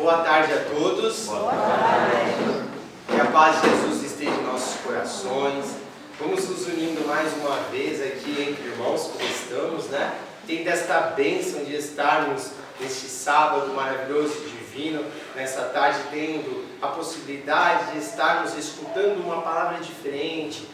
Boa tarde a todos. Boa tarde. Que a paz de Jesus esteja em nossos corações. Vamos nos unindo mais uma vez aqui entre irmãos, como estamos, né? Tendo esta bênção de estarmos neste sábado maravilhoso e divino, nessa tarde tendo a possibilidade de estarmos escutando uma palavra diferente,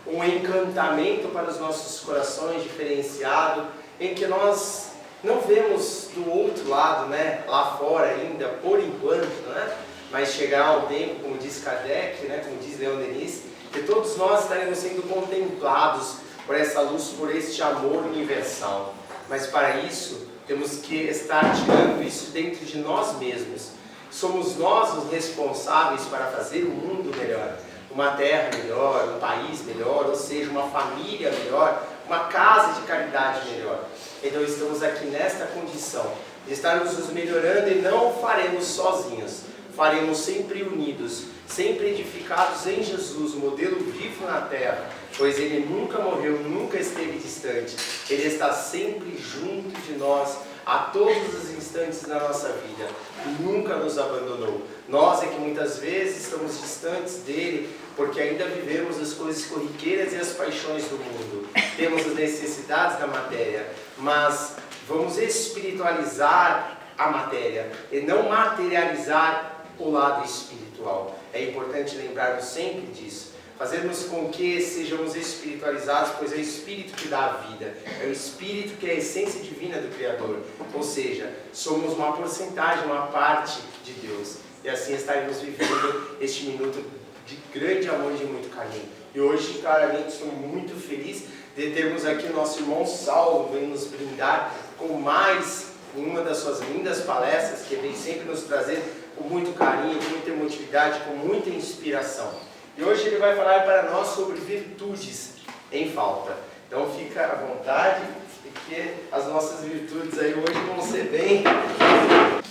um encantamento para os nossos corações diferenciado, em que nós não vemos do outro lado, né, lá fora ainda, por enquanto, né, mas chegará um tempo, como diz Kardec, né, como diz Leon Denis, que todos nós estaremos sendo contemplados por essa luz, por este amor universal. Mas para isso, temos que estar tirando isso dentro de nós mesmos. Somos nós os responsáveis para fazer um mundo melhor, uma terra melhor, um país melhor, ou seja, uma família melhor, uma casa de caridade melhor. Então estamos aqui nesta condição de estarmos nos melhorando e não o faremos sozinhos, faremos sempre unidos, sempre edificados em Jesus, o modelo vivo na terra, pois Ele nunca morreu, nunca esteve distante, Ele está sempre junto de nós, a todos os instantes da nossa vida, e nunca nos abandonou. Nós é que muitas vezes estamos distantes dele, porque ainda vivemos as coisas corriqueiras e as paixões do mundo. Temos as necessidades da matéria, mas vamos espiritualizar a matéria e não materializar o lado espiritual. É importante lembrarmos sempre disso. Fazermos com que sejamos espiritualizados, pois é o Espírito que dá a vida, é o Espírito que é a essência divina do Criador. Ou seja, somos uma porcentagem, uma parte de Deus. E assim estaremos vivendo este minuto de grande amor e de muito carinho. E hoje, claramente, estou muito feliz de termos aqui o nosso irmão Saulo, vem nos brindar com mais uma das suas lindas palestras, que vem sempre nos trazer com muito carinho, com muita emotividade, com muita inspiração. E hoje ele vai falar para nós sobre virtudes em falta. Então fica à vontade, porque as nossas virtudes aí hoje vão ser bem...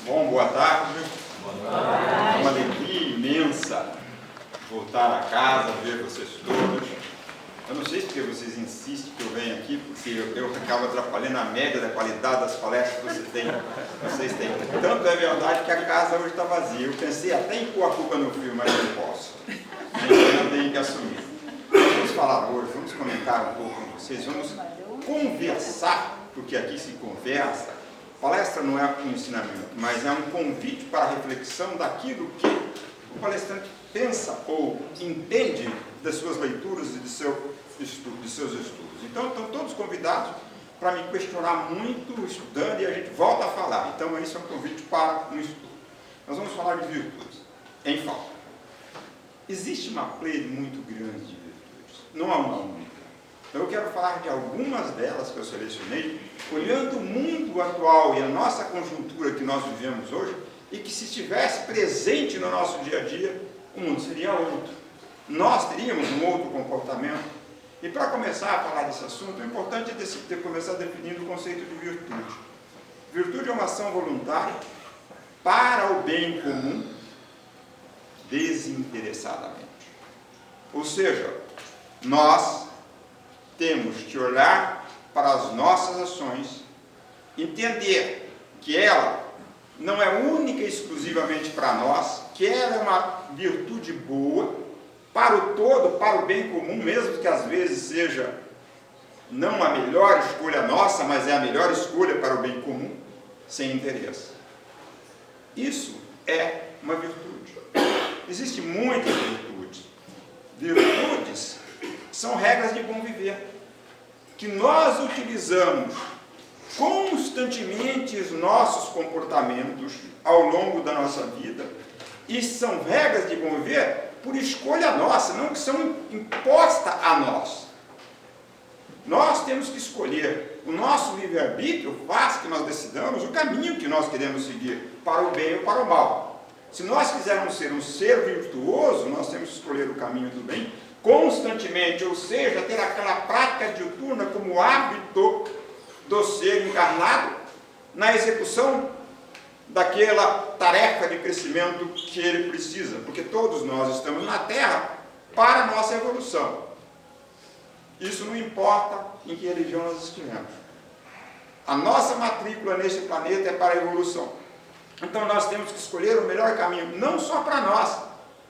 Bom, boa tarde. Boa tarde. É uma alegria imensa voltar a casa, ver vocês todos. Eu não sei porque vocês insistem que eu venha aqui, porque eu acabo atrapalhando a média da qualidade das palestras que vocês têm. Tanto é verdade que a casa hoje está vazia. Eu pensei até em pôr a culpa no frio, mas não posso. Então eu tenho que assumir. Vamos falar hoje, vamos comentar um pouco com vocês, vamos conversar, porque aqui se conversa. Palestra não é um ensinamento, mas é um convite para a reflexão daquilo que o palestrante pensa ou entende das suas leituras e de seus estudos. Então, estão todos convidados para me questionar muito, estudando, e a gente volta a falar. Então, isso é um convite para um estudo. Nós vamos falar de virtudes em falta. Existe uma plede muito grande de virtudes, não há uma única. Então, eu quero falar de algumas delas que eu selecionei, olhando o mundo atual e a nossa conjuntura que nós vivemos hoje, e que se estivesse presente no nosso dia a dia, o mundo seria outro. Nós teríamos um outro comportamento. E para começar a falar desse assunto, é importante começar definindo o conceito de virtude. Virtude é uma ação voluntária para o bem comum, desinteressadamente. Ou seja, nós temos que olhar para as nossas ações, entender que ela não é única e exclusivamente para nós, que ela é uma virtude boa para o todo, para o bem comum, mesmo que às vezes seja não a melhor escolha nossa, mas é a melhor escolha para o bem comum, sem interesse. Isso é uma virtude. Existem muitas virtudes. Virtudes são regras de bom viver, que nós utilizamos constantemente os nossos comportamentos ao longo da nossa vida, e são regras de bom viver por escolha nossa, não que são impostas a nós. Nós temos que escolher. O nosso livre-arbítrio faz que nós decidamos o caminho que nós queremos seguir, para o bem ou para o mal. Se nós quisermos ser um ser virtuoso, nós temos que escolher o caminho do bem constantemente, ou seja, ter aquela prática diuturna como hábito do ser encarnado na execução daquela tarefa de crescimento que ele precisa, porque todos nós estamos na Terra para a nossa evolução. Isso não importa em que religião nós estivemos. A nossa matrícula neste planeta é para a evolução. Então nós temos que escolher o melhor caminho, não só para nós,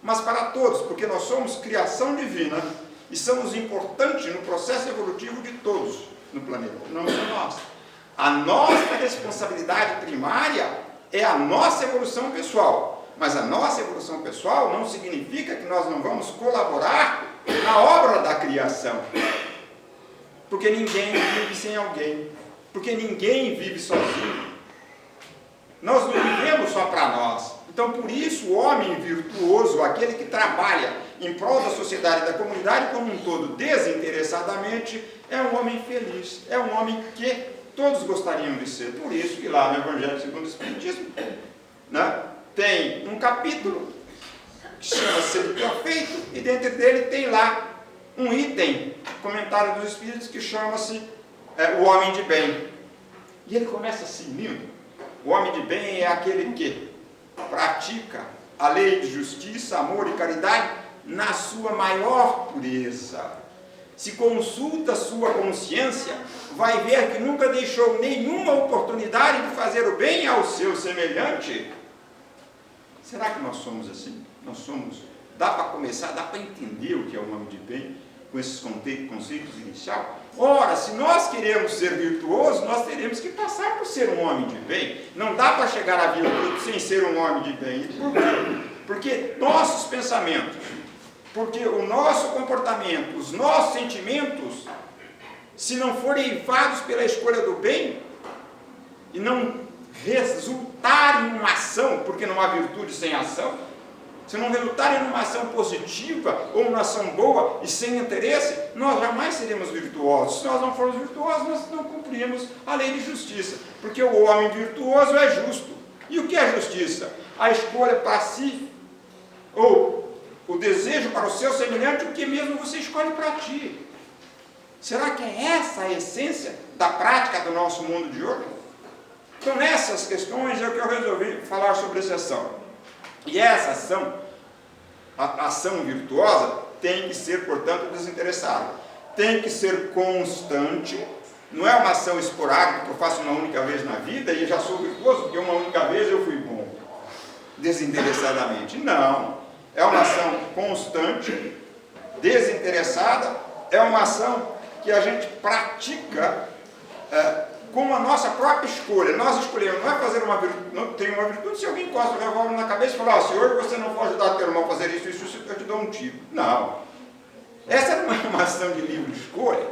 mas para todos, porque nós somos criação divina e somos importantes no processo evolutivo de todos no planeta, não só nós. A nossa responsabilidade primária é a nossa evolução pessoal, mas a nossa evolução pessoal não significa que nós não vamos colaborar na obra da criação, porque ninguém vive sem alguém, porque ninguém vive sozinho. Nós não vivemos só para nós. Então, por isso, o homem virtuoso, aquele que trabalha em prol da sociedade e da comunidade como um todo, desinteressadamente, é um homem feliz, é um homem que todos gostariam de ser. Por isso que lá no Evangelho segundo o Espiritismo, né, tem um capítulo que chama Ser Perfeito, e dentro dele tem lá um item, comentário dos Espíritos, que chama-se o homem de bem. E ele começa assim, lindo. O homem de bem é aquele que pratica a lei de justiça, amor e caridade na sua maior pureza. Se consulta sua consciência, vai ver que nunca deixou nenhuma oportunidade de fazer o bem ao seu semelhante. Será que nós somos assim? Nós somos. Dá para começar, dá para entender o que é um homem de bem com esses conceitos iniciais? Ora, se nós queremos ser virtuosos, nós teremos que passar por ser um homem de bem. Não dá para chegar à virtude sem ser um homem de bem. Por quê? Porque nossos pensamentos, porque o nosso comportamento, os nossos sentimentos, se não forem eivados pela escolha do bem, e não resultarem em uma ação, porque não há virtude sem ação, se não resultarem numa ação positiva ou numa ação boa e sem interesse, nós jamais seremos virtuosos. Se nós não formos virtuosos, nós não cumprimos a lei de justiça, porque o homem virtuoso é justo. E o que é justiça? A escolha para si, ou o desejo para o seu semelhante, o que mesmo você escolhe para ti. Será que é essa a essência da prática do nosso mundo de hoje? Então, nessas questões é que eu resolvi falar sobre essa ação. E essa ação, a ação virtuosa, tem que ser, portanto, desinteressada. Tem que ser constante. Não é uma ação esporádica que eu faço uma única vez na vida e já sou virtuoso, porque uma única vez eu fui bom. Desinteressadamente. Não. É uma ação constante, desinteressada. É uma ação que a gente pratica com a nossa própria escolha. Nós escolhemos, não é fazer uma virtude, não tem uma virtude se alguém encosta o revólver na cabeça e fala, se hoje você não for ajudar teu irmão a fazer isso, eu te dou um tiro. Não. Essa não é uma ação de livre escolha.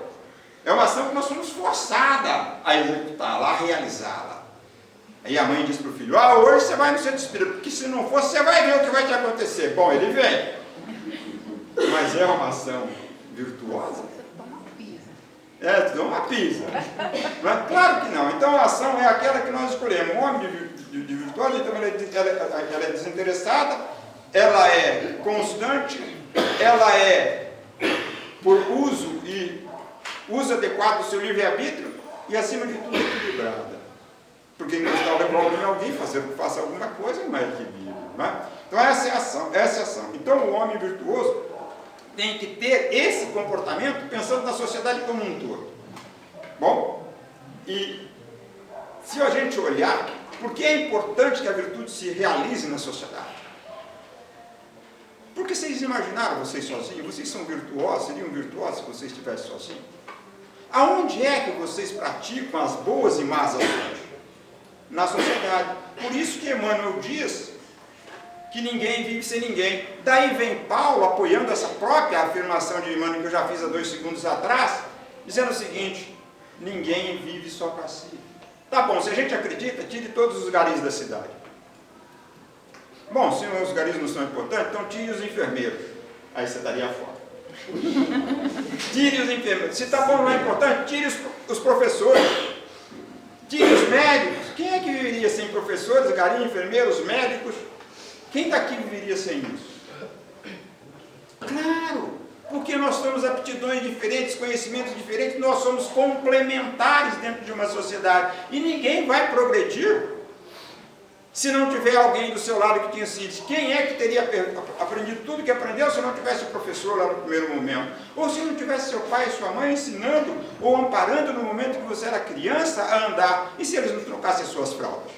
É uma ação que nós somos forçados a executá-la, a realizá-la. Aí a mãe diz para o filho, hoje você vai no centro espírita, porque se não for, você vai ver o que vai te acontecer. Bom, ele vem. Mas é uma ação virtuosa. Te dou uma pisa. Mas, claro que não. Então a ação é aquela que nós escolhemos. Um homem de virtuoso, então ela é desinteressada, ela é constante, ela é por uso adequado do seu livre-arbítrio e, acima de tudo, equilibrada. Porque encostar o revólver em alguém, faça alguma coisa, não é equilíbrio. Não é? Então essa é a ação. Então o homem virtuoso tem que ter esse comportamento pensando na sociedade como um todo. Bom, e se a gente olhar, por que é importante que a virtude se realize na sociedade? Porque vocês imaginaram vocês sozinhos? Vocês são virtuosos, seriam virtuosos se vocês estivessem sozinhos? Aonde é que vocês praticam as boas e más ações? Na sociedade. Por isso que Emmanuel diz que ninguém vive sem ninguém. Daí vem Paulo apoiando essa própria afirmação de Emmanuel que eu já fiz há 2 segundos atrás, dizendo o seguinte, ninguém vive só para si. Tá bom, se a gente acredita, tire todos os garis da cidade. Bom, se os garis não são importantes, então tire os enfermeiros. Aí você estaria fora. Tire os enfermeiros. Se tá bom, não é importante, tire os professores. Tire os médicos. Quem é que viveria sem professores, garis, enfermeiros, médicos? Quem daqui viveria sem isso? Claro, porque nós temos aptidões diferentes, conhecimentos diferentes, nós somos complementares dentro de uma sociedade. E ninguém vai progredir se não tiver alguém do seu lado que te ensine. Quem é que teria aprendido tudo que aprendeu se não tivesse o professor lá no primeiro momento? Ou se não tivesse seu pai e sua mãe ensinando ou amparando no momento que você era criança a andar? E se eles não trocassem suas fraldas?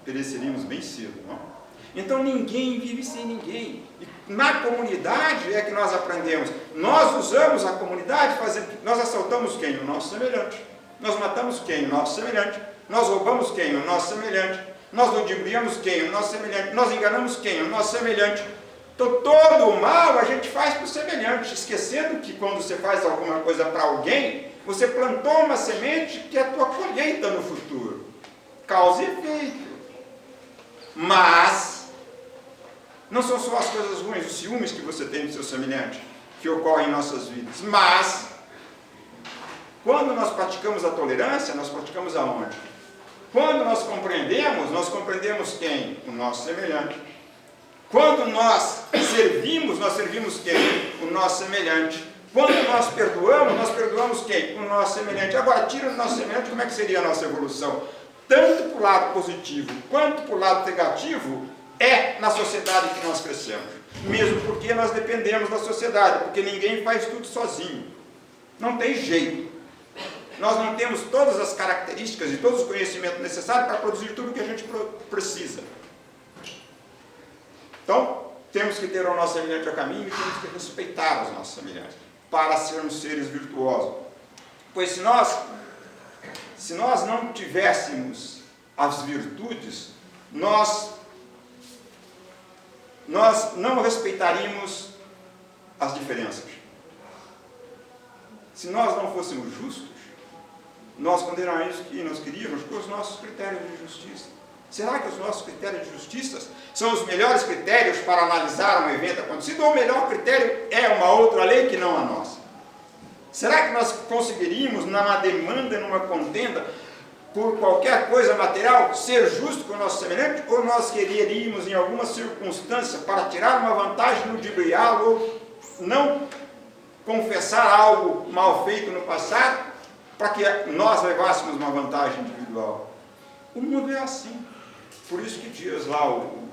pereceríamos bem cedo, não? Então ninguém vive sem ninguém. E na comunidade é que nós aprendemos. Nós usamos a comunidade fazendo. Nós assaltamos quem? O nosso semelhante. Nós matamos quem? O nosso semelhante. Nós roubamos quem? O nosso semelhante. Nós ludibriamos quem? O nosso semelhante. Nós enganamos quem? O nosso semelhante. Então todo o mal a gente faz para o semelhante, esquecendo que quando você faz alguma coisa para alguém, você plantou uma semente que é a tua colheita no futuro. Causa e efeito. Mas não são só as coisas ruins, os ciúmes que você tem do seu semelhante, que ocorrem em nossas vidas. Mas, quando nós praticamos a tolerância, nós praticamos aonde? Quando nós compreendemos quem? O nosso semelhante. Quando nós servimos quem? O nosso semelhante. Quando nós perdoamos quem? O nosso semelhante. Agora, tira o nosso semelhante, como é que seria a nossa evolução? Tanto para o lado positivo, quanto para o lado negativo, é na sociedade que nós crescemos. Mesmo porque nós dependemos da sociedade, porque ninguém faz tudo sozinho. Não tem jeito. Nós não temos todas as características e todos os conhecimentos necessários para produzir tudo o que a gente precisa. Então, temos que ter o nosso semelhante a caminho e temos que respeitar os nossos semelhantes para sermos seres virtuosos. Pois se nós não tivéssemos as virtudes, nós não respeitaríamos as diferenças. Se nós não fôssemos justos, nós condenaríamos que nós queríamos com os nossos critérios de justiça. Será que os nossos critérios de justiça são os melhores critérios para analisar um evento acontecido? Ou o melhor critério é uma outra lei que não a nossa? Será que nós conseguiríamos, numa demanda, numa contenda, por qualquer coisa material, ser justo com o nosso semelhante? Ou nós quereríamos, em alguma circunstância, para tirar uma vantagem, ludibriá-lo, ou não confessar algo mal feito no passado, para que nós levássemos uma vantagem individual? O mundo é assim. Por isso que diz lá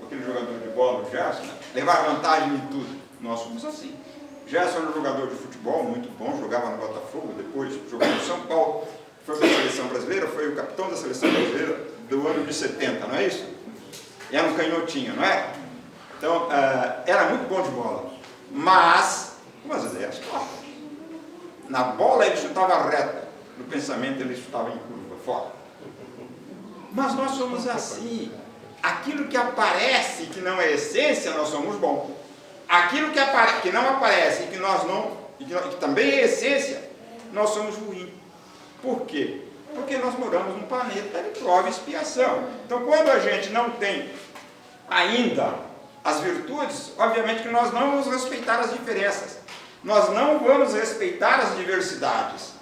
aquele jogador de bola, o Gerson, né? Levar vantagem em tudo. Nós somos assim. Gerson era um jogador de futebol muito bom, jogava no Botafogo, depois jogou no São Paulo, foi para a seleção brasileira, foi o capitão da seleção brasileira do ano de 70, não é isso? Era um canhotinho, não é? Então, era muito bom de bola, mas com as ideias fortes. Na bola ele chutava reta, no pensamento ele chutava em curva, fora. Mas nós somos assim. Aquilo que aparece que não é essência, nós somos bons. Aquilo que não aparece e que também é essência, nós somos ruins. Por quê? Porque nós moramos num planeta de prova e expiação. Então, quando a gente não tem ainda as virtudes, obviamente que nós não vamos respeitar as diferenças. Nós não vamos respeitar as diversidades.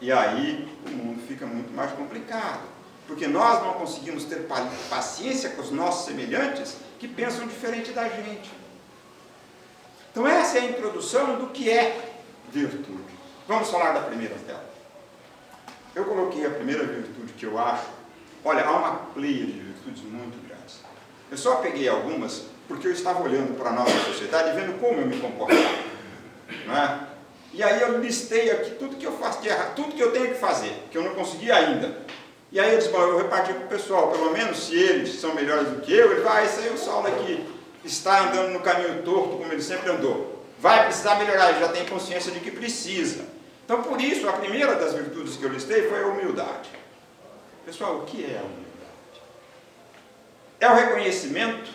E aí o mundo fica muito mais complicado. Porque nós não conseguimos ter paciência com os nossos semelhantes que pensam diferente da gente. Então essa é a introdução do que é virtude. Vamos falar da primeira dela. Eu coloquei a primeira virtude que eu acho. Olha, há uma pleia de virtudes muito grandes. Eu só peguei algumas porque eu estava olhando para a nossa sociedade e vendo como eu me comportava. Não é? E aí eu listei aqui tudo que eu faço de errado, tudo que eu tenho que fazer, que eu não consegui ainda. E aí eu disse, bom, eu vou repartir para o pessoal, pelo menos se eles são melhores do que eu, ele vai, isso aí o Saulo aqui está andando no caminho torto, como ele sempre andou. Vai precisar melhorar, ele já tem consciência de que precisa. Então, por isso, a primeira das virtudes que eu listei foi a humildade. Pessoal, o que é a humildade? É o reconhecimento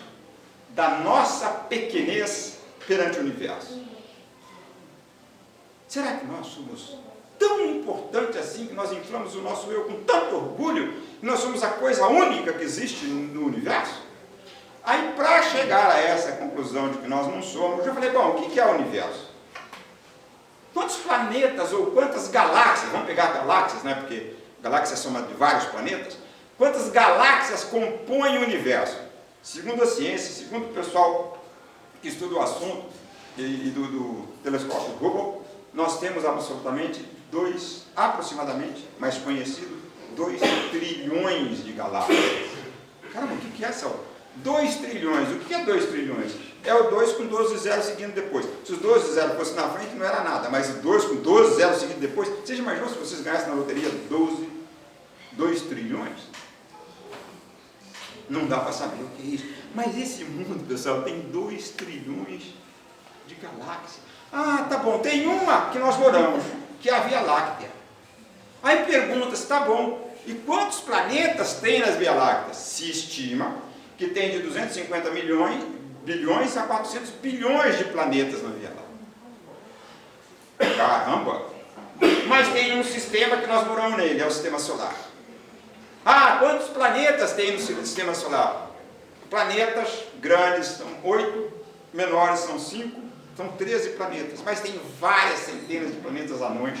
da nossa pequenez perante o universo. Será que nós somos tão importantes assim, que nós inflamos o nosso eu com tanto orgulho, que nós somos a coisa única que existe no universo? Aí, para chegar a essa conclusão de que nós não somos, eu falei, bom, o que é o universo? Quantos planetas ou quantas galáxias, vamos pegar galáxias, né, porque galáxias são de vários planetas, quantas galáxias compõem o universo? Segundo a ciência, segundo o pessoal que estuda o assunto e do telescópio Hubble, nós temos aproximadamente, mais conhecido, 2 trilhões de galáxias. Caramba, o que é essa? 2 trilhões. O que é 2 trilhões? É o 2 com 12 zeros seguindo depois. Se os 12 zeros fossem na frente, não era nada, mas o 2 com 12 zeros seguindo depois, você já imaginou se vocês ganhassem na loteria 2 trilhões? Não dá para saber o que é isso. Mas esse mundo, pessoal, tem 2 trilhões de galáxias. Ah, tá bom, tem uma que nós moramos, que é a Via Láctea. Aí pergunta-se, tá bom, e quantos planetas tem nas Via Lácteas? Se estima que tem de 250 bilhões a 400 bilhões de planetas na Via Láctea. Caramba! Mas tem um sistema que nós moramos nele, é o Sistema Solar. Ah, quantos planetas tem no Sistema Solar? Planetas grandes são 8, menores são 5, são 13 planetas. Mas tem várias centenas de planetas anões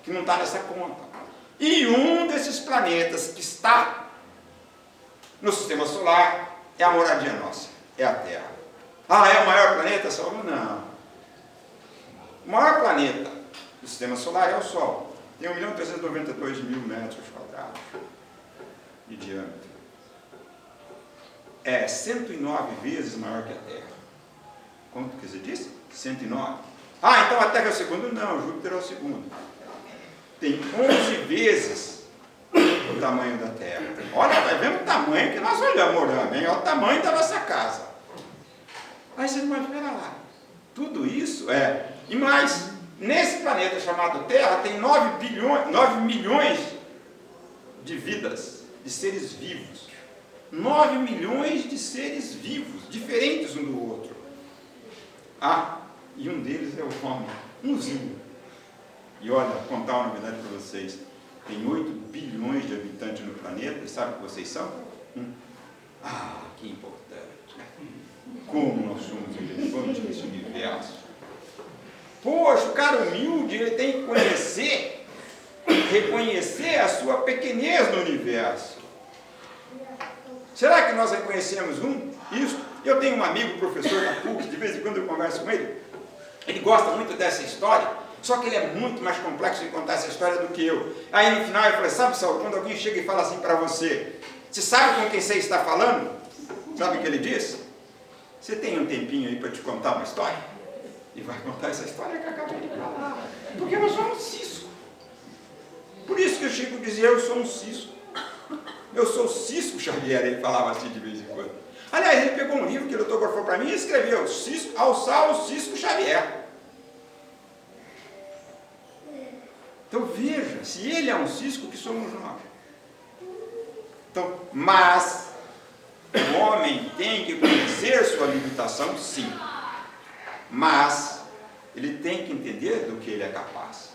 que não está nessa conta. E um desses planetas que está no Sistema Solar é a moradia nossa, é a Terra. Ah, é o maior planeta, Sol? Não. O maior planeta do Sistema Solar é o Sol. Tem 1.392.000 metros quadrados de diâmetro. É 109 vezes maior que a Terra. Quanto que você disse? 109. Ah, então a Terra é o segundo? Não, Júpiter é o segundo. Tem 11 vezes o tamanho da Terra. Olha, vai vendo o tamanho que nós moramos, hein? Olha o tamanho da nossa casa. Aí você não vai ver lá. Tudo isso é. E mais, nesse planeta chamado Terra tem 9 milhões de vidas, de seres vivos. 9 milhões de seres vivos, diferentes um do outro. Ah, e um deles é o homem, umzinho. E olha, vou contar uma novidade para vocês. Tem 8 bilhões de habitantes no planeta, e sabe o que vocês são? Ah, que importante. Como nós somos relevantes nesse universo. Poxa, o cara humilde, ele tem que conhecer, reconhecer a sua pequenez no universo. Será que nós reconhecemos isso? Eu tenho um amigo, professor da PUC, de vez em quando eu converso com ele, ele gosta muito dessa história, só que ele é muito mais complexo em contar essa história do que eu. Aí no final ele falou, sabe, Saulo, quando alguém chega e fala assim para você, você sabe com quem você está falando? Sabe o que ele diz? Você tem um tempinho aí para te contar uma história? E vai contar essa história que eu acabei de falar. Porque nós somos cisco. Por isso que o Chico dizia, eu sou um cisco. Eu sou Cisco Xavier, ele falava assim de vez em quando. Aliás, ele pegou um livro que ele autografou para mim e escreveu, ao Saulo Cisco Xavier. Então veja, se ele é um cisco, que somos nós. Então, mas o homem tem que conhecer sua limitação, sim. Mas ele tem que entender do que ele é capaz.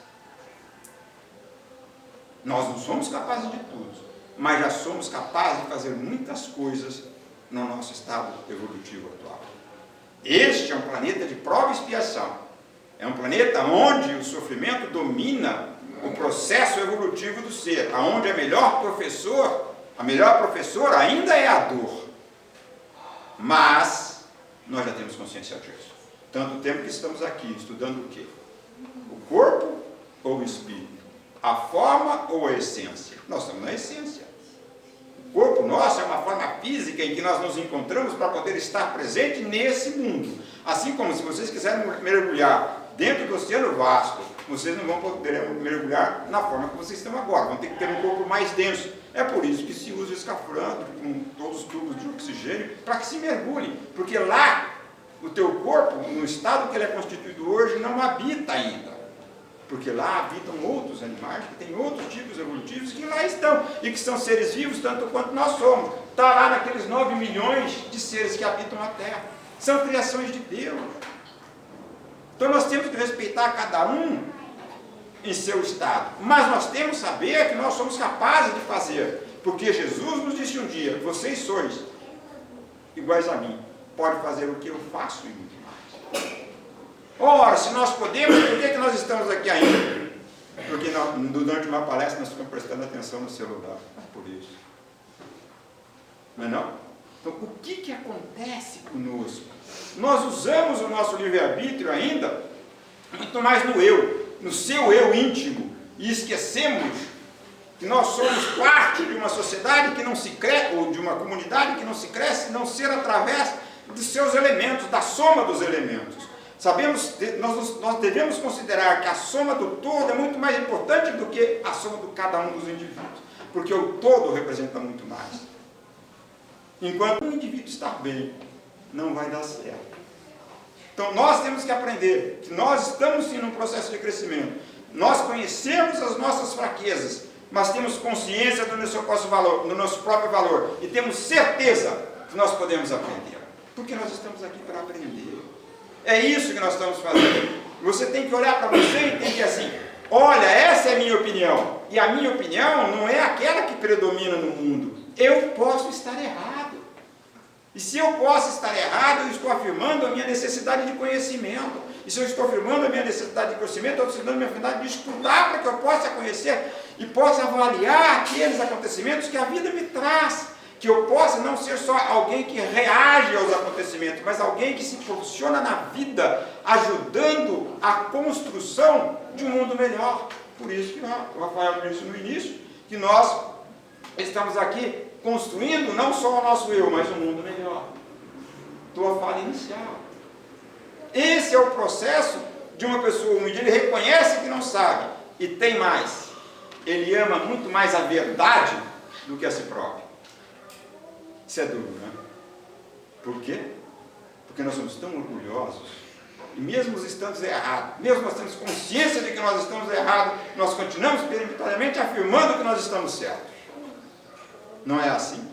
Nós não somos capazes de tudo, mas já somos capazes de fazer muitas coisas no nosso estado evolutivo atual. Este é um planeta de prova e expiação. É um planeta onde o sofrimento domina o processo evolutivo do ser, onde a melhor professora ainda é a dor. Mas nós já temos consciência disso. Tanto tempo que estamos aqui estudando o quê? O corpo ou o espírito? A forma ou a essência? Nós estamos na essência. O corpo nosso é uma forma física em que nós nos encontramos para poder estar presente nesse mundo. Assim como se vocês quiserem mergulhar dentro do oceano vasto, vocês não vão poder mergulhar na forma que vocês estão agora, vão ter que ter um corpo mais denso. É por isso que se usa o escafandro com todos os tubos de oxigênio para que se mergulhe, porque lá o teu corpo, no estado que ele é constituído hoje, não habita ainda. Porque lá habitam outros animais, que têm outros tipos evolutivos que lá estão, e que são seres vivos tanto quanto nós somos. Está lá naqueles 9 milhões de seres que habitam a Terra. São criações de Deus. Então nós temos que respeitar cada um em seu estado. Mas nós temos que saber que nós somos capazes de fazer. Porque Jesus nos disse um dia, vocês sois iguais a mim. Pode fazer o que eu faço e muito mais. Ora, se nós podemos, por que nós estamos aqui ainda? Porque durante uma palestra nós ficamos prestando atenção no celular. É por isso. Não é não? Então, o que acontece conosco? Nós usamos o nosso livre-arbítrio ainda muito mais no eu, no seu eu íntimo, e esquecemos que nós somos parte de uma sociedade que não se cresce, ou de uma comunidade que não se cresce, não ser através dos seus elementos, da soma dos elementos. Sabemos, nós devemos considerar que a soma do todo é muito mais importante do que a soma de cada um dos indivíduos, porque o todo representa muito mais. Enquanto o indivíduo está bem, não vai dar certo. Então nós temos que aprender que nós estamos sim num processo de crescimento. Nós conhecemos as nossas fraquezas, mas temos consciência do nosso próprio valor e temos certeza que nós podemos aprender. Porque nós estamos aqui para aprender. É isso que nós estamos fazendo. Você tem que olhar para você e entender assim: olha, essa é a minha opinião. E a minha opinião não é aquela que predomina no mundo. Eu posso estar errado. E se eu posso estar errado, eu estou afirmando a minha necessidade de conhecimento. E se eu estou afirmando a minha necessidade de conhecimento, eu estou afirmando a minha necessidade de estudar para que eu possa conhecer e possa avaliar aqueles acontecimentos que a vida me traz. Que eu possa não ser só alguém que reage aos acontecimentos, mas alguém que se posiciona na vida, ajudando a construção de um mundo melhor. Por isso que o Rafael disse no início, que nós estamos aqui construindo não só o nosso eu, mas um mundo melhor. Tua fala inicial. Esse é o processo de uma pessoa humilde. Ele reconhece que não sabe e tem mais. Ele ama muito mais a verdade do que a si próprio. Isso é duro, né? Por quê? Porque nós somos tão orgulhosos e mesmo estando errados, mesmo nós temos consciência de que nós estamos errados, nós continuamos peremptoriamente afirmando que nós estamos certos. Não é assim?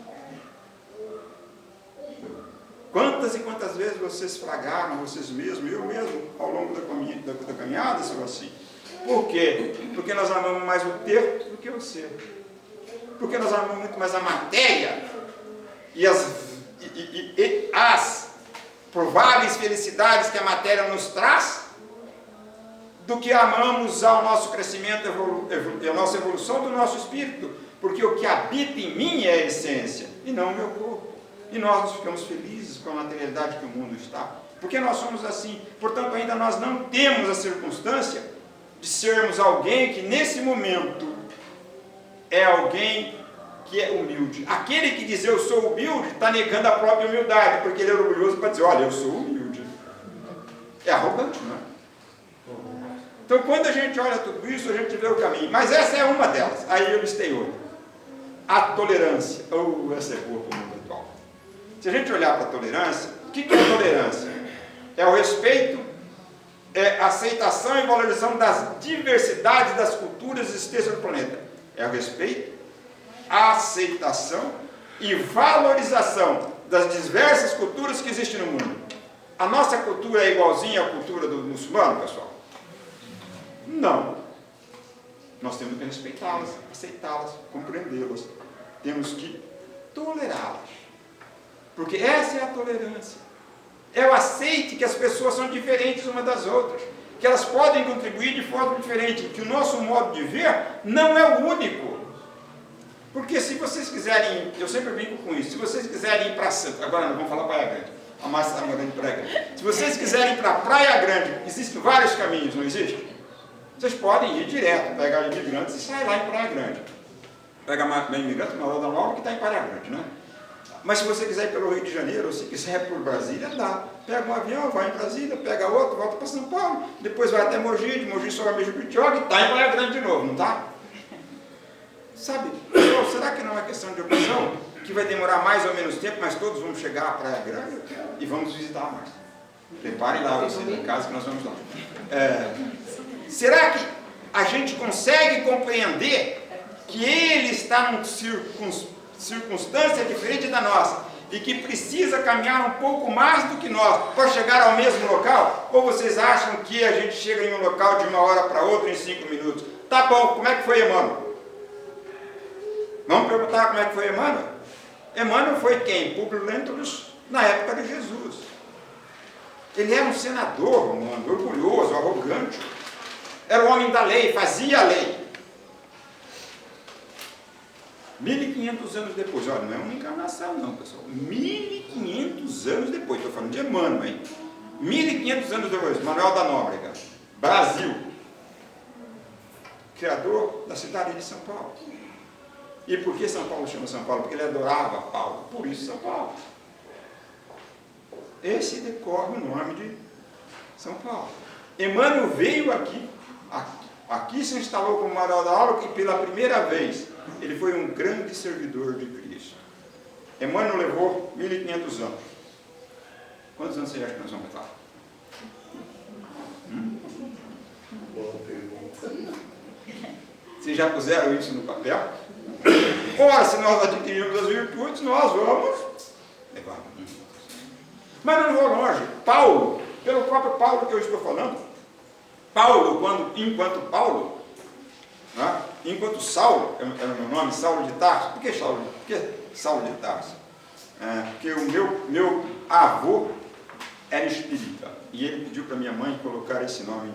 Quantas e quantas vezes vocês fragaram vocês mesmos, eu mesmo, ao longo da caminhada, sou assim. Por quê? Porque nós amamos mais o ter do que o ser. Porque nós amamos muito mais a matéria e as prováveis felicidades que a matéria nos traz, do que amamos ao nosso crescimento, a nossa evolução do nosso espírito. Porque o que habita em mim é a essência, e não o meu corpo. E nós nos ficamos felizes com a materialidade que o mundo está. Porque nós somos assim. Portanto, ainda nós não temos a circunstância de sermos alguém que nesse momento é alguém que é humilde. Aquele que diz eu sou humilde, está negando a própria humildade, porque ele é orgulhoso para dizer, olha, eu sou humilde. É arrogante, não é? Então, quando a gente olha tudo isso, a gente vê o caminho. Mas essa é uma delas. Aí eu listei outra. A tolerância. Essa é boa para o mundo atual. Se a gente olhar para a tolerância, o que é tolerância? É o respeito, é a aceitação e valorização das diversidades das culturas existentes no planeta. É o respeito, a aceitação e valorização das diversas culturas que existem no mundo. A nossa cultura é igualzinha à cultura do muçulmano, pessoal? Não. Nós temos que respeitá-las, aceitá-las, compreendê-las. Temos que tolerá-las. Porque essa é a tolerância. É o aceite que as pessoas são diferentes umas das outras. Que elas podem contribuir de forma diferente. Que o nosso modo de ver não é o único. Porque se vocês quiserem, eu sempre brinco com isso, se vocês quiserem ir para Santos, agora nós vamos falar Praia Grande. A Márcia está morando em Praia Grande. Se vocês quiserem ir para Praia Grande, existem vários caminhos, não existe? Vocês podem ir direto, pegar imigrantes e sair lá em Praia Grande. Pega imigrantes na Roda Nova que está em Praia Grande, né? Mas se você quiser ir pelo Rio de Janeiro, ou se quiser ir por Brasília, dá. Pega um avião, vai em Brasília, pega outro, volta para São Paulo, depois vai até Mogi, de Mogi sobe a Bertioga e está em Praia Grande de novo, não está? Sabe, pessoal, será que não é questão de opção? Que vai demorar mais ou menos tempo, mas todos vamos chegar à Praia Grande e vamos visitar mais. Preparem lá vocês em casa que nós vamos lá. Será que a gente consegue compreender que ele está numa circunstância diferente da nossa e que precisa caminhar um pouco mais do que nós para chegar ao mesmo local? Ou vocês acham que a gente chega em um local de uma hora para outra em 5 minutos? Tá bom, como é que foi Emmanuel? Vamos perguntar como é que foi Emmanuel? Emmanuel foi quem? Públio Lentulus na época de Jesus. Ele era um senador romano, orgulhoso, arrogante. Era o homem da lei, fazia a lei. 1500 anos depois, olha, não é uma encarnação não, pessoal. 1500 anos depois, estou falando de Emmanuel, hein? 1500 anos depois, Manuel da Nóbrega, Brasil. Criador da cidade de São Paulo. E por que São Paulo chama São Paulo? Porque ele adorava Paulo, por isso São Paulo. Esse decorre o nome de São Paulo. Emmanuel veio aqui se instalou como Manuel da Nóbrega e pela primeira vez ele foi um grande servidor de Cristo. Emmanuel levou 1500 anos. Quantos anos você acha que nós vamos levar? Boa pergunta. Vocês já puseram isso no papel? Ora, se nós adquirirmos as virtudes, nós vamos levar. Mas não vou longe. Paulo, pelo próprio Paulo que eu estou falando, Paulo, enquanto Paulo, né, enquanto Saulo, era o meu nome, Saulo de Tarso. Por que Saulo de Tarso? Porque o meu avô era espírita e ele pediu para minha mãe colocar esse nome.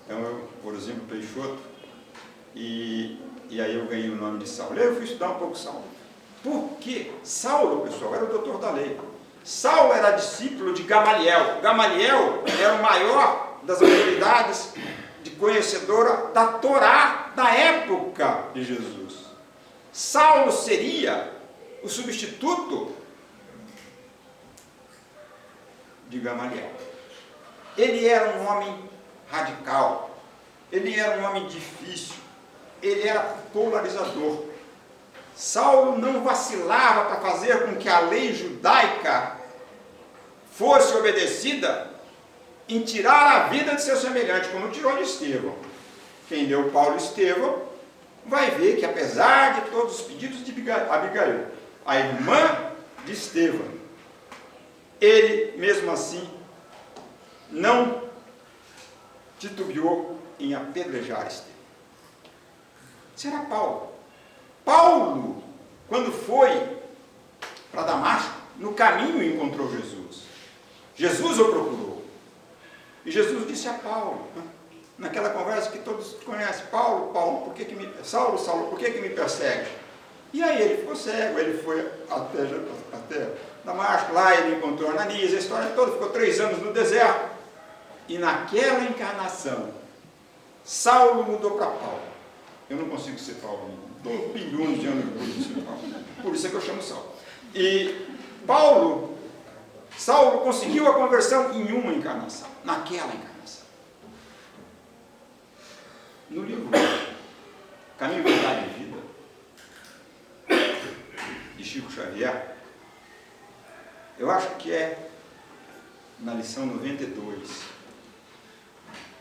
Então eu, por exemplo, Peixoto, e aí eu ganhei o nome de Saulo. Eu fui estudar um pouco Saulo. Porque Saulo, pessoal, era o doutor da lei. Saulo era discípulo de Gamaliel. Gamaliel era o maior das autoridades de conhecedora da Torá da época de Jesus. Saulo seria o substituto de Gamaliel. Ele era um homem radical, ele era um homem difícil, ele era polarizador. Saulo não vacilava para fazer com que a lei judaica fosse obedecida em tirar a vida de seu semelhante, como tirou de Estevão. Quem leu Paulo e Estevão vai ver que, apesar de todos os pedidos de Abigail, a irmã de Estevão, ele mesmo assim não titubeou em apedrejar Estevão. Será Paulo? Paulo, quando foi para Damasco, no caminho encontrou Jesus. Jesus o procurou. E Jesus disse a Paulo, naquela conversa que todos conhecem: Paulo, Saulo, Saulo, por que me persegue? E aí ele ficou cego, ele foi até Damasco, lá ele encontrou Ananias, a história toda, ficou 3 anos no deserto. E naquela encarnação, Saulo mudou para Paulo. Eu não consigo ser Paulo, estou bilhões de anos de ser Paulo. Por isso é que eu chamo Saulo. E Saulo conseguiu a conversão em uma encarnação, naquela encarnação. No livro Caminho, Verdade e Vida, de Chico Xavier, eu acho que é na lição 92,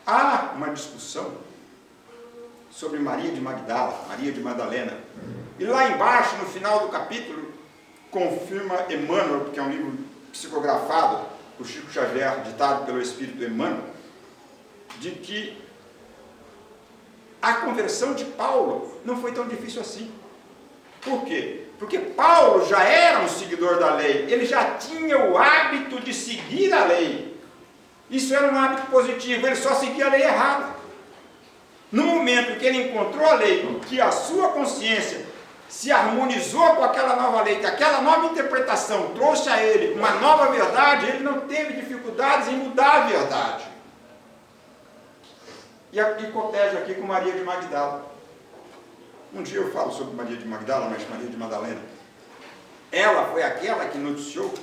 há uma discussão sobre Maria de Magdala, Maria de Madalena. E lá embaixo, no final do capítulo, confirma Emmanuel, porque é um livro psicografado por Chico Xavier, ditado pelo Espírito Emmanuel, de que a conversão de Paulo não foi tão difícil assim. Por quê? Porque Paulo já era um seguidor da lei, ele já tinha o hábito de seguir a lei. Isso era um hábito positivo, ele só seguia a lei errada. No momento em que ele encontrou a lei, que a sua consciência se harmonizou com aquela nova lei, que aquela nova interpretação trouxe a ele uma nova verdade, ele não teve dificuldades em mudar a verdade. E aqui cotejo aqui com Maria de Magdala. Um dia eu falo sobre Maria de Magdala, mas Maria de Madalena, ela foi aquela que noticiou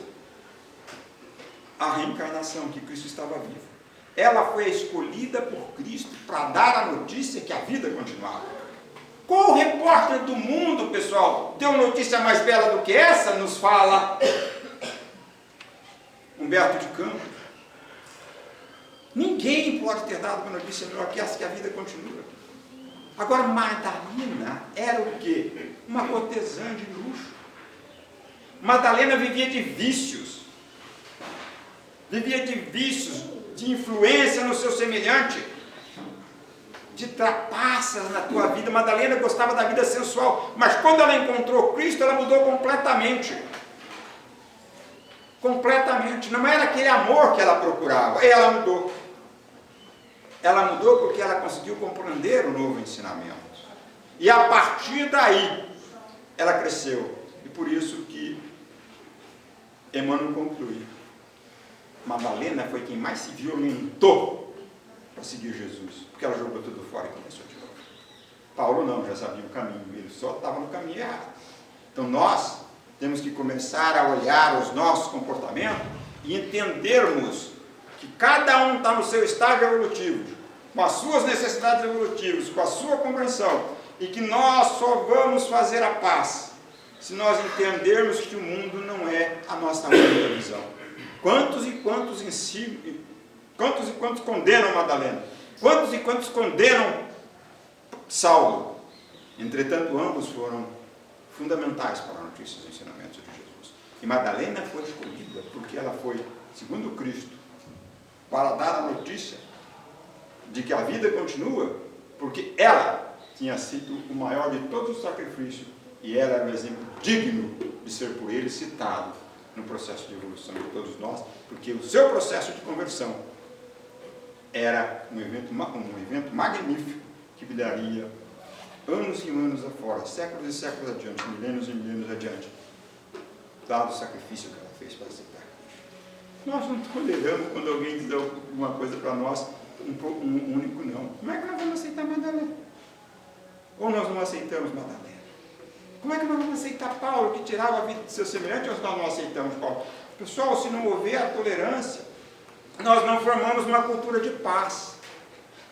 a reencarnação, que Cristo estava vivo. Ela foi escolhida por Cristo para dar a notícia que a vida continuava. Qual repórter do mundo, pessoal, deu notícia mais bela do que essa? Nos fala Humberto de Campos. Ninguém pode ter dado uma notícia melhor que essa, que a vida continua. Agora, Madalena era o quê? Uma cortesã de luxo. Madalena vivia de vícios. Vivia de vícios, de influência no seu semelhante, de trapaças na tua vida. Madalena gostava da vida sensual, mas quando ela encontrou Cristo, ela mudou completamente. Completamente. Não era aquele amor que ela procurava, ela mudou. Ela mudou porque ela conseguiu compreender o novo ensinamento. E a partir daí, ela cresceu. E por isso que Emmanuel conclui: Madalena foi quem mais se violentou para seguir Jesus, porque ela jogou tudo fora e começou de novo. Paulo não, já sabia o caminho, ele só estava no caminho errado. Então nós temos que começar a olhar os nossos comportamentos e entendermos que cada um está no seu estágio evolutivo, com as suas necessidades evolutivas, com a sua compreensão, e que nós só vamos fazer a paz se nós entendermos que o mundo não é a nossa única visão. Quantos e quantos ensinam, quantos e quantos condenam Madalena? Quantos e quantos condenam Saulo? Entretanto, ambos foram fundamentais para a notícia dos ensinamentos de Jesus. E Madalena foi escolhida porque ela foi, segundo Cristo, para dar a notícia de que a vida continua, porque ela tinha sido o maior de todos os sacrifícios e ela era um exemplo digno de ser por ele citado no processo de evolução de todos nós, porque o seu processo de conversão era um evento magnífico que daria anos e anos afora, séculos e séculos adiante, milênios e milênios adiante, dado o sacrifício que ela fez para aceitar. Nós não toleramos quando alguém diz alguma coisa para nós, um único não. Como é que nós vamos aceitar Madalena? Ou nós não aceitamos Madalena? Como é que nós vamos aceitar Paulo, que tirava a vida de seu semelhante, ou nós não aceitamos Paulo? Pessoal, se não houver a tolerância, nós não formamos uma cultura de paz.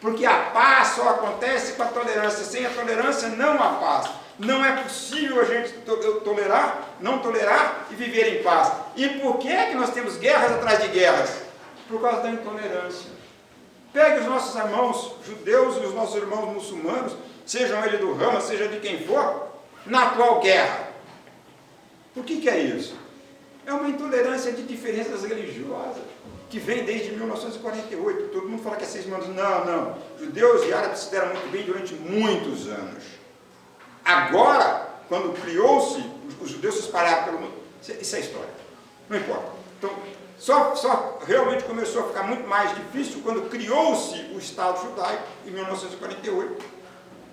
Porque a paz só acontece com a tolerância. Sem a tolerância, não há paz. Não é possível a gente não tolerar e viver em paz. E por que é que nós temos guerras atrás de guerras? Por causa da intolerância. Pegue os nossos irmãos judeus e os nossos irmãos muçulmanos, sejam eles do ramo, seja de quem for, na atual guerra. O que é isso? É uma intolerância de diferenças religiosas, que vem desde 1948. Todo mundo fala que é 6 mil anos. Não. Judeus e árabes se deram muito bem durante muitos anos. Agora, quando criou-se, os judeus se espalharam pelo mundo. Isso é história. Não importa. Então, só realmente começou a ficar muito mais difícil quando criou-se o Estado judaico, em 1948.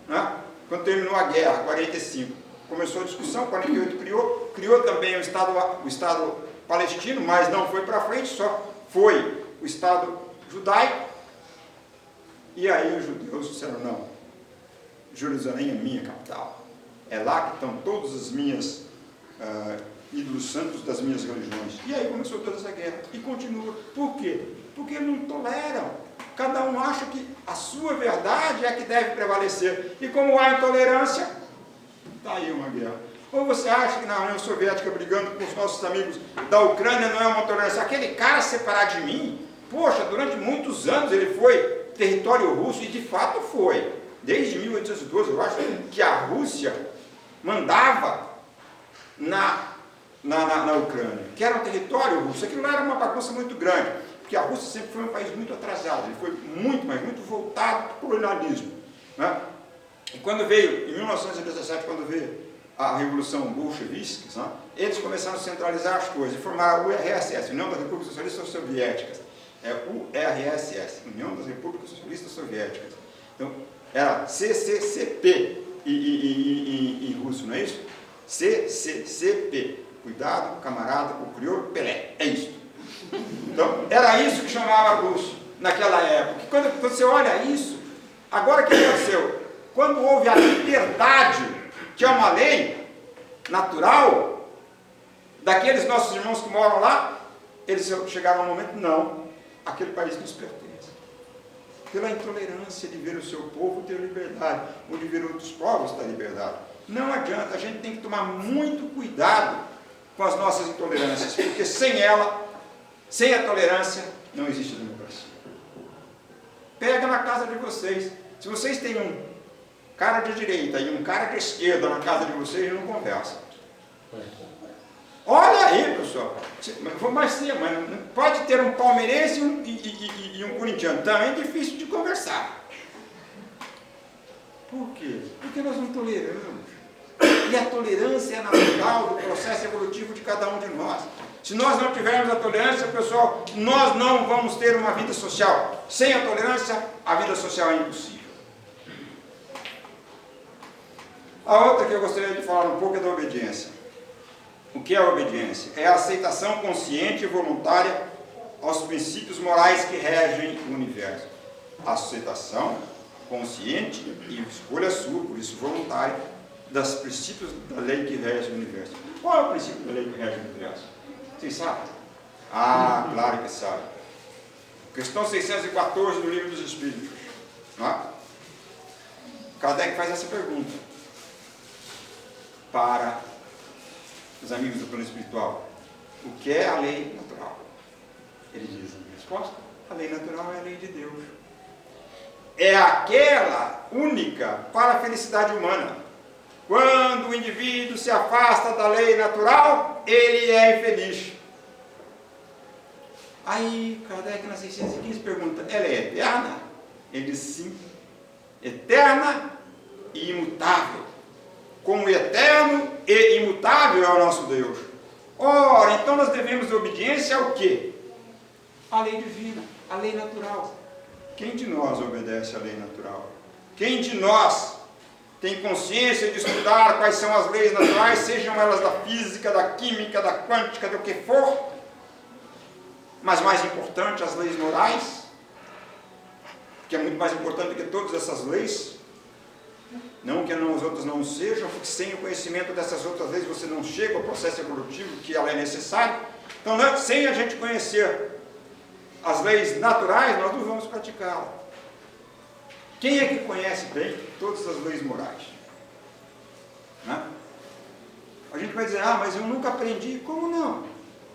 Né? Quando terminou a guerra, 45. Começou a discussão, 48 criou também o Estado palestino, mas não foi para frente, só foi o Estado judaico. E aí os judeus disseram, não, Jerusalém é minha capital. É lá que estão todos os meus ídolos santos das minhas religiões. E aí começou toda essa guerra. E continua. Por quê? Porque não toleram. Cada um acha que a sua verdade é a que deve prevalecer. E como há intolerância, está aí uma guerra. Ou você acha que na União Soviética, brigando com os nossos amigos da Ucrânia, não é uma tolerância? Aquele cara separar de mim, poxa, durante muitos anos ele foi território russo, e de fato foi. Desde 1812, eu acho que a Rússia mandava na Ucrânia, que era um território russo. Aquilo lá era uma bagunça muito grande, porque a Rússia sempre foi um país muito atrasado, ele foi muito, mas muito voltado para o colonialismo. Né? E quando veio, em 1917, quando veio a Revolução Bolchevique, né, eles começaram a centralizar as coisas e formaram a URSS, União das Repúblicas Socialistas Soviéticas. É URSS, União das Repúblicas Socialistas Soviéticas. Então, era CCCP em russo, não é isso? CCCP. Cuidado, camarada, o crioulo, Pelé. É isso. Então, era isso que chamava a Rússia naquela época. Quando você olha isso, agora o que aconteceu? Quando houve a liberdade, que é uma lei natural, daqueles nossos irmãos que moram lá, eles chegaram a um momento, não, aquele país nos pertence. Pela intolerância de ver o seu povo ter liberdade, ou de ver outros povos ter liberdade. Não adianta, a gente tem que tomar muito cuidado com as nossas intolerâncias, porque sem ela, sem a tolerância, não existe democracia. Pega na casa de vocês, se vocês têm um cara de direita e um cara de esquerda na casa de vocês, não conversam. Olha aí, pessoal, mas pode ter um palmeirense e um corintiano, também é difícil de conversar. Por quê? Porque nós não toleramos. E a tolerância é natural do processo evolutivo de cada um de nós. Se nós não tivermos a tolerância, pessoal, nós não vamos ter uma vida social. Sem a tolerância, a vida social é impossível. A outra que eu gostaria de falar um pouco é da obediência. O que é a obediência? É a aceitação consciente e voluntária aos princípios morais que regem o universo. A aceitação consciente e escolha sua, por isso voluntária, dos princípios da lei que rege o universo. Qual é o princípio da lei que rege o universo? Vocês sabem? Ah, claro que sabem. Questão 614 do Livro dos Espíritos. Kardec faz essa pergunta. Para os amigos do plano espiritual, o que é a lei natural? Ele diz em resposta, a lei natural é a lei de Deus. É aquela única para a felicidade humana. Quando o indivíduo se afasta da lei natural, ele é infeliz. Aí Kardec na 615 pergunta, ela é eterna? Ele diz sim, eterna e imutável. Como eterno e imutável é o nosso Deus. Ora, então nós devemos obediência ao quê? À lei divina, à lei natural. Quem de nós obedece à lei natural? Quem de nós tem consciência de estudar quais são as leis naturais, sejam elas da física, da química, da quântica, do que for? Mas mais importante, as leis morais, que é muito mais importante do que todas essas leis. Não que as outras não sejam, porque sem o conhecimento dessas outras leis você não chega ao processo evolutivo que ela é necessário. Então, sem a gente conhecer as leis naturais, nós não vamos praticá-la. Quem é que conhece bem todas as leis morais? Né? A gente vai dizer, mas eu nunca aprendi. Como não?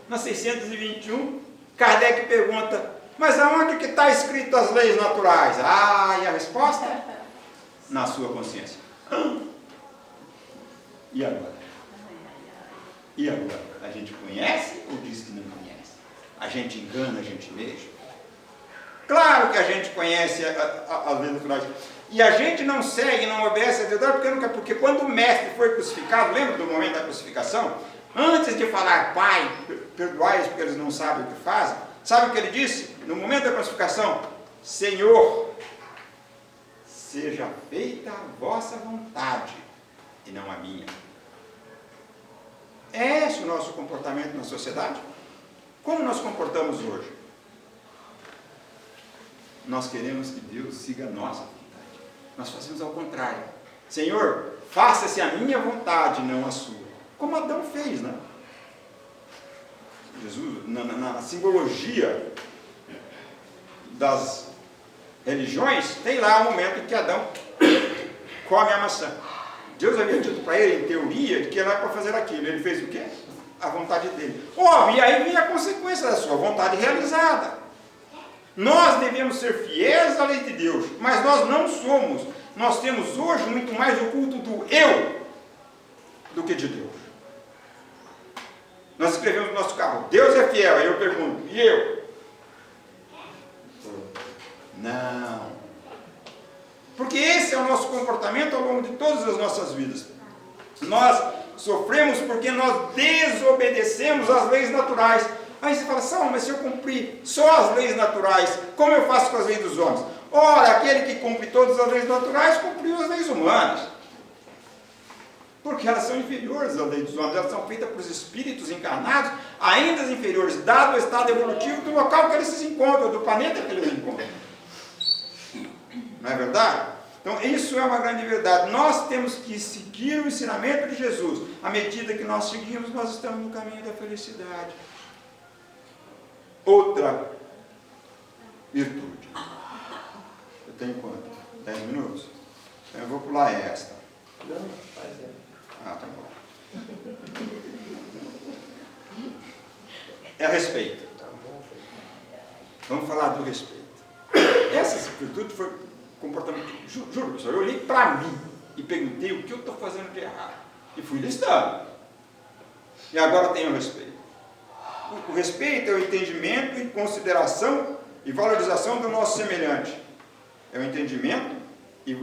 Na 621, Kardec pergunta, mas aonde que está escrito as leis naturais? E a resposta? Na sua consciência. E agora? E agora? A gente conhece ou diz que não conhece? A gente engana a gente mesmo? Claro que a gente conhece as leis naturais. E a gente não segue, não obedece a Deus, porque quando o mestre foi crucificado, lembra do momento da crucificação? Antes de falar, Pai, perdoai-os porque eles não sabem o que fazem, sabe o que ele disse? No momento da crucificação, Senhor, seja feita a vossa vontade e não a minha. É esse o nosso comportamento na sociedade? Como nós comportamos hoje? Nós queremos que Deus siga a nossa vontade. Nós fazemos ao contrário. Senhor, faça-se a minha vontade, não a sua. Como Adão fez, né? Jesus, na simbologia das religiões, tem lá o momento em que Adão come a maçã. Deus havia dito para ele, em teoria, de que era para fazer aquilo. Ele fez o quê? A vontade dele. E aí vem a consequência da sua vontade realizada. Nós devemos ser fiéis à lei de Deus, mas nós não somos. Nós temos hoje muito mais o culto do eu do que de Deus. Nós escrevemos no nosso carro, Deus é fiel. Aí eu pergunto, e eu? Não. Porque esse é o nosso comportamento ao longo de todas as nossas vidas. Nós sofremos porque nós desobedecemos às leis naturais. Aí você fala, Saulo, mas se eu cumprir só as leis naturais, como eu faço com as leis dos homens? Ora, aquele que cumpre todas as leis naturais, cumpriu as leis humanas. Porque elas são inferiores às leis dos homens, elas são feitas por espíritos encarnados, ainda inferiores, dado o estado evolutivo do local que eles se encontram, do planeta que eles encontram. Não é verdade? Então, isso é uma grande verdade. Nós temos que seguir o ensinamento de Jesus. À medida que nós seguimos, nós estamos no caminho da felicidade. Outra virtude. Eu tenho quanto? 10 minutos? Então eu vou pular esta. Não, faz é. Tá bom. É respeito. Tá bom. Vamos falar do respeito. Essa virtude foi comportamento. Juro, professor, eu olhei para mim e perguntei o que eu estou fazendo de errado. E fui listando. E agora tenho respeito. O respeito é o entendimento e consideração e valorização do nosso semelhante. É o entendimento e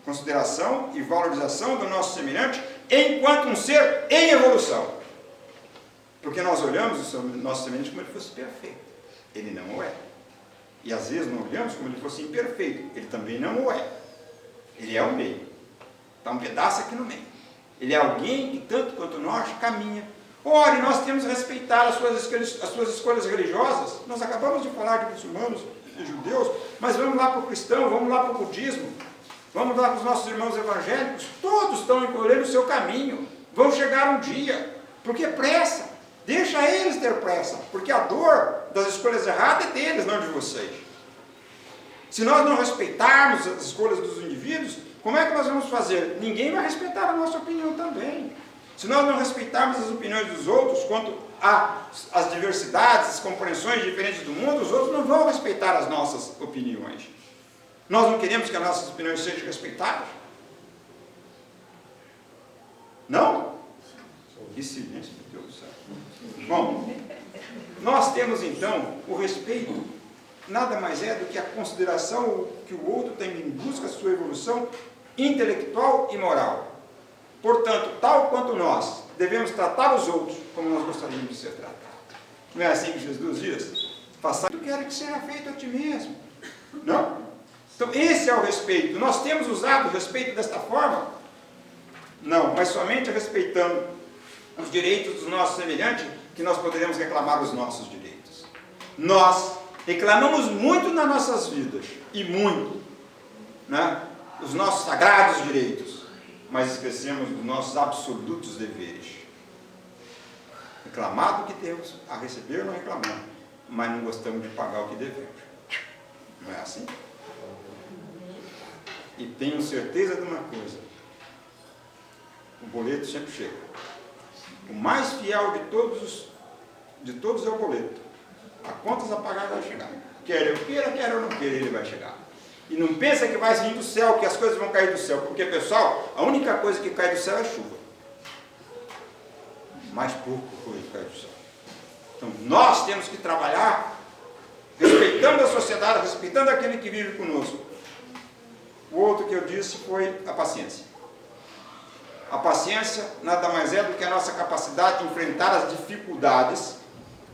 consideração e valorização do nosso semelhante enquanto um ser em evolução. Porque nós olhamos o nosso semelhante como ele fosse perfeito. Ele não o é. E às vezes não olhamos como ele fosse imperfeito. Ele também não o é. Ele é o meio. Está um pedaço aqui no meio. Ele é alguém que, tanto quanto nós, caminha. Ora, e nós temos que respeitar as suas escolhas religiosas. Nós acabamos de falar de muçulmanos e judeus, mas vamos lá para o cristão, vamos lá para o budismo, vamos lá para os nossos irmãos evangélicos. Todos estão encolhendo o seu caminho. Vão chegar um dia. Porque pressa. Deixa eles ter pressa. Porque a dor das escolhas erradas é deles, não de vocês. Se nós não respeitarmos as escolhas dos indivíduos, como é que nós vamos fazer? Ninguém vai respeitar a nossa opinião também. Se nós não respeitarmos as opiniões dos outros quanto às diversidades, as compreensões diferentes do mundo, os outros não vão respeitar as nossas opiniões. Nós não queremos que as nossas opiniões sejam respeitadas? Não? Que silêncio, meu Deus do céu. Bom, nós temos então o respeito, nada mais é do que a consideração que o outro tem em busca da sua evolução intelectual e moral. Portanto, tal quanto nós devemos tratar os outros como nós gostaríamos de ser tratados. Não é assim que Jesus diz? Faça o que quero que seja feito a ti mesmo. Não? Então, esse é o respeito. Nós temos usado o respeito desta forma? Não, mas somente respeitando os direitos dos nossos semelhantes que nós poderemos reclamar os nossos direitos. Nós reclamamos muito nas nossas vidas, e muito, né? Os nossos sagrados direitos, mas esquecemos dos nossos absolutos deveres. Reclamar do que temos a receber, não reclamamos, mas não gostamos de pagar o que devemos. Não é assim? E tenho certeza de uma coisa: o boleto sempre chega. O mais fiel de todos é o boleto. A contas a pagar vai chegar. Quer eu queira, quer eu não queira, ele vai chegar. E não pensa que vai vir do céu, que as coisas vão cair do céu. Porque, pessoal, a única coisa que cai do céu é chuva. Mais pouco coisa que cai do céu. Então, nós temos que trabalhar respeitando a sociedade, respeitando aquele que vive conosco. O outro que eu disse foi a paciência. A paciência nada mais é do que a nossa capacidade de enfrentar as dificuldades.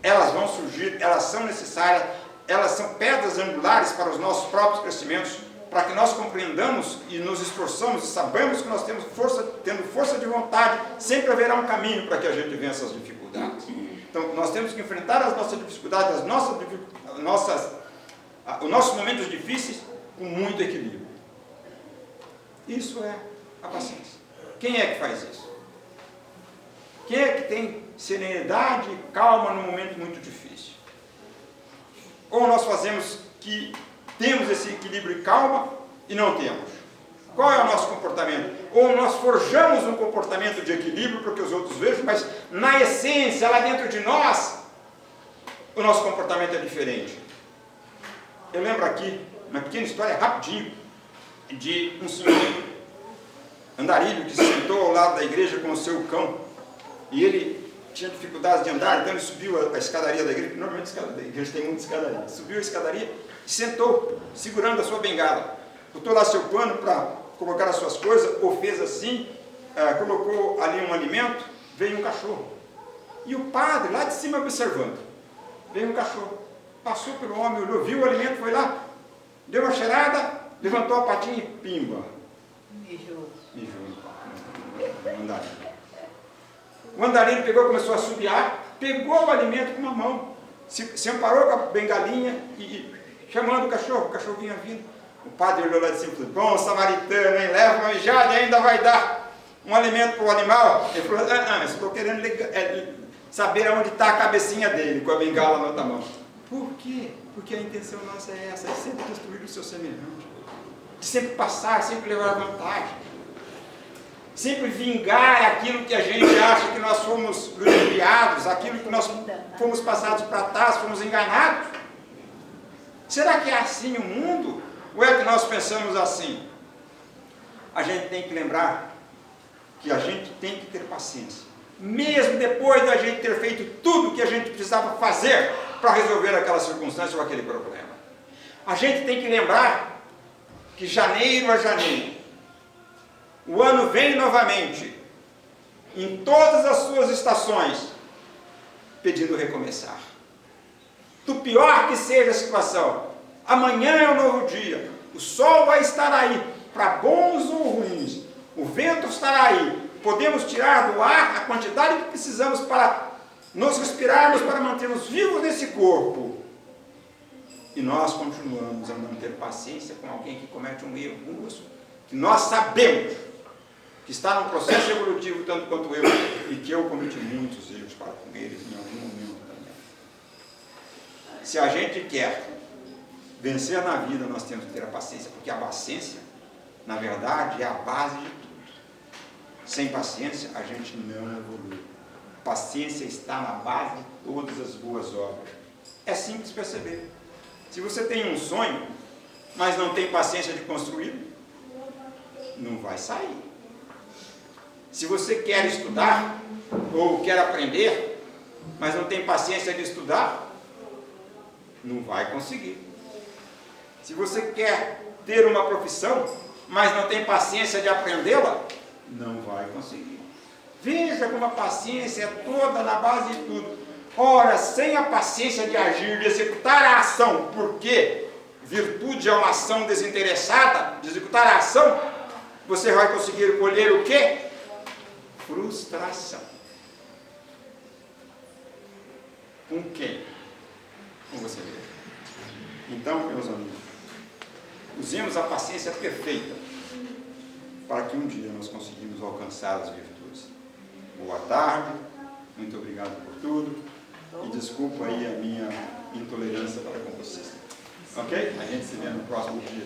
Elas vão surgir, elas são necessárias, elas são pedras angulares para os nossos próprios crescimentos, para que nós compreendamos e nos esforçamos e sabemos que nós temos tendo força de vontade, sempre haverá um caminho para que a gente vença as dificuldades. Então, nós temos que enfrentar as nossas dificuldades, os nossos momentos difíceis com muito equilíbrio. Isso é a paciência. Quem é que faz isso? Quem é que tem serenidade e calma num momento muito difícil? Ou nós fazemos que temos esse equilíbrio e calma e não temos? Qual é o nosso comportamento? Ou nós forjamos um comportamento de equilíbrio para que os outros vejam, mas na essência, lá dentro de nós, o nosso comportamento é diferente. Eu lembro aqui, uma pequena história rapidinho, de um senhor andarilho que se sentou ao lado da igreja com o seu cão, e ele tinha dificuldades de andar, então ele subiu a escadaria da igreja, normalmente a igreja tem muita escadaria, subiu a escadaria e sentou, segurando a sua bengala, botou lá seu pano para colocar as suas coisas, ou fez assim, colocou ali um alimento, veio um cachorro, e o padre lá de cima observando, veio um cachorro, passou pelo homem, olhou, viu o alimento, foi lá, deu uma cheirada, levantou a patinha e pimba. Mijou no andarilho. O andarilho pegou, começou a assobiar, pegou o alimento com uma mão, se amparou com a bengalinha e chamando o cachorro vinha vindo. O padre olhou lá de cima e falou: bom samaritano, hein? Leva uma mijada e ainda vai dar um alimento para o animal. Ele falou: eu estou querendo saber aonde está a cabecinha dele, com a bengala na outra mão. Por quê? Porque a intenção nossa é essa, é sempre destruir o seu semelhante, de sempre passar, sempre levar vantagem, sempre vingar aquilo que a gente acha que nós fomos ludibriados, aquilo que nós fomos passados para trás, fomos enganados. Será que é assim o mundo? Ou é que nós pensamos assim? A gente tem que lembrar que a gente tem que ter paciência, mesmo depois da gente ter feito tudo o que a gente precisava fazer para resolver aquela circunstância ou aquele problema. A gente tem que lembrar que janeiro a janeiro, o ano vem novamente, em todas as suas estações, pedindo recomeçar. Do pior que seja a situação, amanhã é um novo dia, o sol vai estar aí, para bons ou ruins, o vento estará aí, podemos tirar do ar a quantidade que precisamos para nos respirarmos, para mantermos vivos nesse corpo. E nós continuamos a não ter paciência com alguém que comete um erro nosso, que nós sabemos que está num processo evolutivo tanto quanto eu, e que eu cometi muitos erros para com eles em algum momento também. Se a gente quer vencer na vida, nós temos que ter a paciência, porque a paciência, na verdade, é a base de tudo. Sem paciência, a gente não evolui. Paciência está na base de todas as boas obras. É simples perceber. Se você tem um sonho, mas não tem paciência de construí-lo, não vai sair. Se você quer estudar, ou quer aprender, mas não tem paciência de estudar, não vai conseguir. Se você quer ter uma profissão, mas não tem paciência de aprendê-la, não vai conseguir. Veja como a paciência é toda na base de tudo. Ora, sem a paciência de agir, de executar a ação, porque virtude é uma ação desinteressada, de executar a ação, você vai conseguir colher o quê? Frustração. Com quem? Com você mesmo. Então, meus amigos, usemos a paciência perfeita para que um dia nós conseguimos alcançar as virtudes. Boa tarde, muito obrigado por tudo e desculpa aí a minha intolerância para com vocês. Ok? A gente se vê no próximo dia.